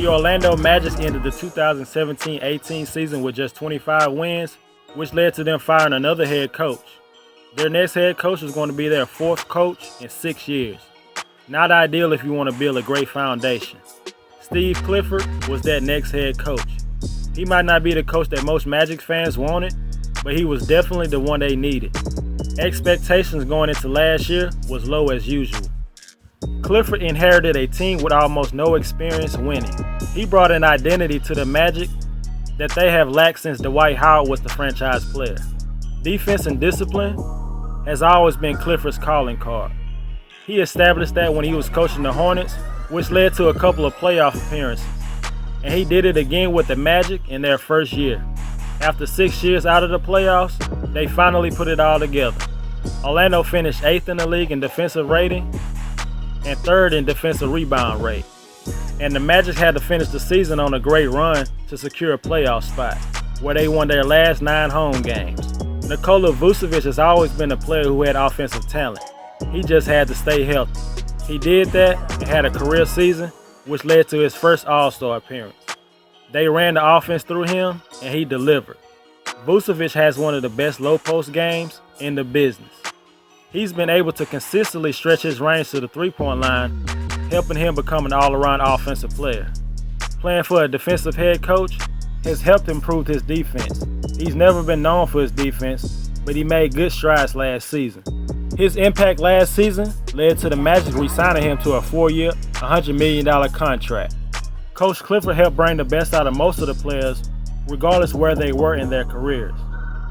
The Orlando Magic ended the 2017-18 season with just 25 wins, which led to them firing another head coach. Their next head coach is going to be their fourth coach in 6 years. Not ideal if you want to build a great foundation. Steve Clifford was that next head coach. He might not be the coach that most Magic fans wanted, but he was definitely the one they needed. Expectations going into last year was low as usual. Clifford inherited a team with almost no experience winning. He brought an identity to the Magic that they have lacked since Dwight Howard was the franchise player. Defense and discipline has always been Clifford's calling card. He established that when he was coaching the Hornets, which led to a couple of playoff appearances. And he did it again with the Magic in their first year. After 6 years out of the playoffs, they finally put it all together. Orlando finished 8th in the league in defensive rating and 3rd in defensive rebound rate. And the Magic had to finish the season on a great run to secure a playoff spot, where they won their last 9 home games. Nikola Vucevic has always been a player who had offensive talent. He just had to stay healthy. He did that and had a career season, which led to his first All-Star appearance. They ran the offense through him, and he delivered. Vucevic has one of the best low-post games in the business. He's been able to consistently stretch his range to the three-point line, helping him become an all-around offensive player. Playing for a defensive head coach has helped improve his defense. He's never been known for his defense, but he made good strides last season. His impact last season led to the Magic re-signing him to a 4-year, $100 million contract. Coach Clifford helped bring the best out of most of the players, regardless where they were in their careers.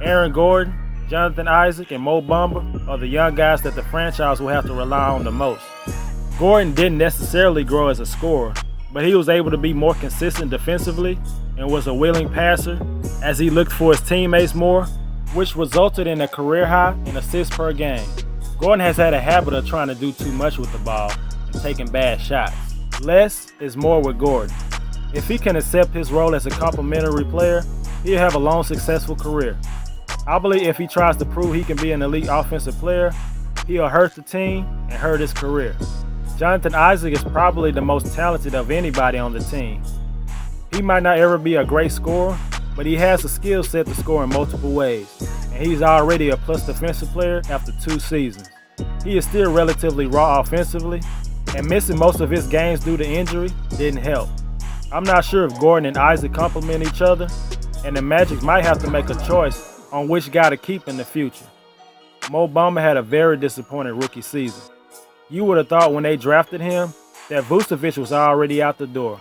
Aaron Gordon, Jonathan Isaac, and Mo Bamba are the young guys that the franchise will have to rely on the most. Gordon didn't necessarily grow as a scorer, but he was able to be more consistent defensively and was a willing passer as he looked for his teammates more, which resulted in a career high in assists per game. Gordon has had a habit of trying to do too much with the ball and taking bad shots. Less is more with Gordon. If he can accept his role as a complementary player, he'll have a long, successful career. I believe if he tries to prove he can be an elite offensive player, he'll hurt the team and hurt his career. Jonathan Isaac is probably the most talented of anybody on the team. He might not ever be a great scorer, but he has a skill set to score in multiple ways, and he's already a plus defensive player after 2 seasons. He is still relatively raw offensively, and missing most of his games due to injury didn't help. I'm not sure if Gordon and Isaac complement each other, and the Magic might have to make a choice on which guy to keep in the future. Mo Bamba had a very disappointing rookie season. You would have thought when they drafted him that Vucevic was already out the door.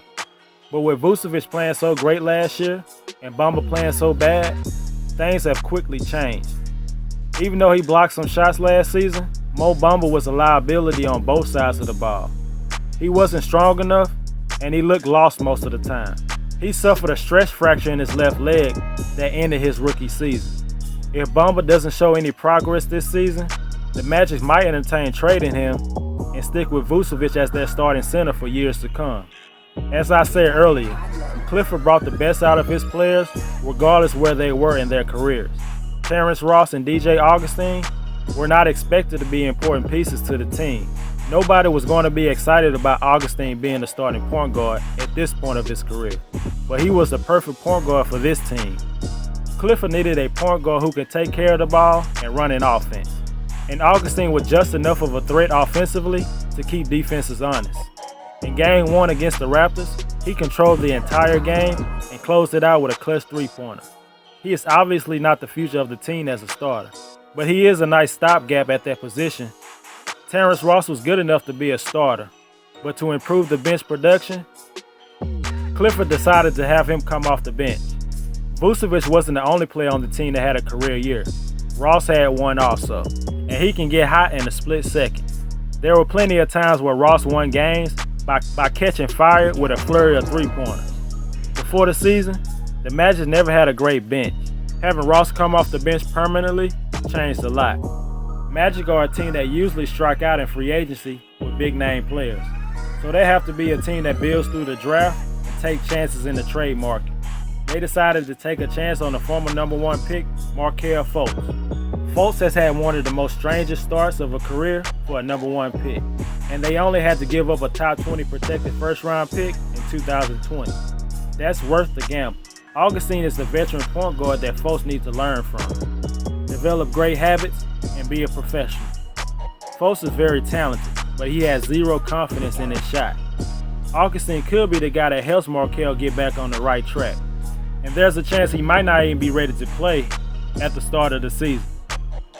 But with Vucevic playing so great last year and Bamba playing so bad, things have quickly changed. Even though he blocked some shots last season, Mo Bamba was a liability on both sides of the ball. He wasn't strong enough, and he looked lost most of the time. He suffered a stress fracture in his left leg that ended his rookie season. If Bamba doesn't show any progress this season, the Magic might entertain trading him and stick with Vucevic as their starting center for years to come. As I said earlier, Clifford brought the best out of his players regardless where they were in their careers. Terrence Ross and DJ Augustine were not expected to be important pieces to the team. Nobody was going to be excited about Augustine being the starting point guard at this point of his career, but he was the perfect point guard for this team. Clifford needed a point guard who could take care of the ball and run an offense, and Augustine was just enough of a threat offensively to keep defenses honest. In Game 1 against the Raptors, he controlled the entire game and closed it out with a clutch three-pointer. He is obviously not the future of the team as a starter, but he is a nice stopgap at that position. Terrence Ross was good enough to be a starter, but to improve the bench production, Clifford decided to have him come off the bench. Vucevic wasn't the only player on the team that had a career year. Ross had one also, and he can get hot in a split second. There were plenty of times where Ross won games by catching fire with a flurry of three-pointers. Before the season, the Magic never had a great bench. Having Ross come off the bench permanently changed a lot. Magic are a team that usually strike out in free agency with big-name players, so they have to be a team that builds through the draft and take chances in the trade market. They decided to take a chance on the former #1 pick, Markelle Fultz. Fultz has had one of the most strangest starts of a career for a #1 pick, and they only had to give up a top 20 protected first-round pick in 2020. That's worth the gamble. Augustine is the veteran point guard that folks need to learn from. Develop great habits and be a professional. Folks is very talented, but he has zero confidence in his shot. Augustine could be the guy that helps Markelle get back on the right track. And there's a chance he might not even be ready to play at the start of the season.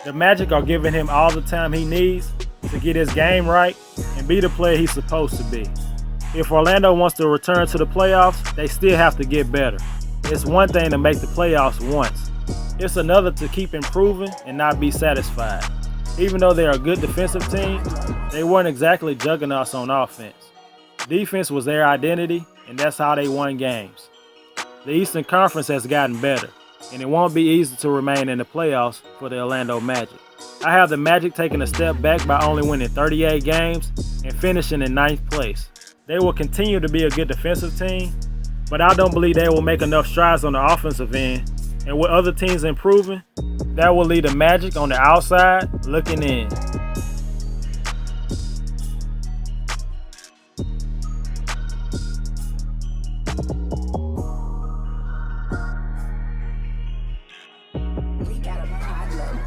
The Magic are giving him all the time he needs to get his game right and be the player he's supposed to be. If Orlando wants to return to the playoffs, they still have to get better. It's one thing to make the playoffs once. It's another to keep improving and not be satisfied. Even though they're a good defensive team, they weren't exactly juggernauts on offense. Defense was their identity, and that's how they won games. The Eastern Conference has gotten better, and it won't be easy to remain in the playoffs for the Orlando Magic. I have the Magic taking a step back by only winning 38 games and finishing in 9th place. They will continue to be a good defensive team, but I don't believe they will make enough strides on the offensive end, and with other teams improving, that will leave the Magic on the outside looking in. We got a problem.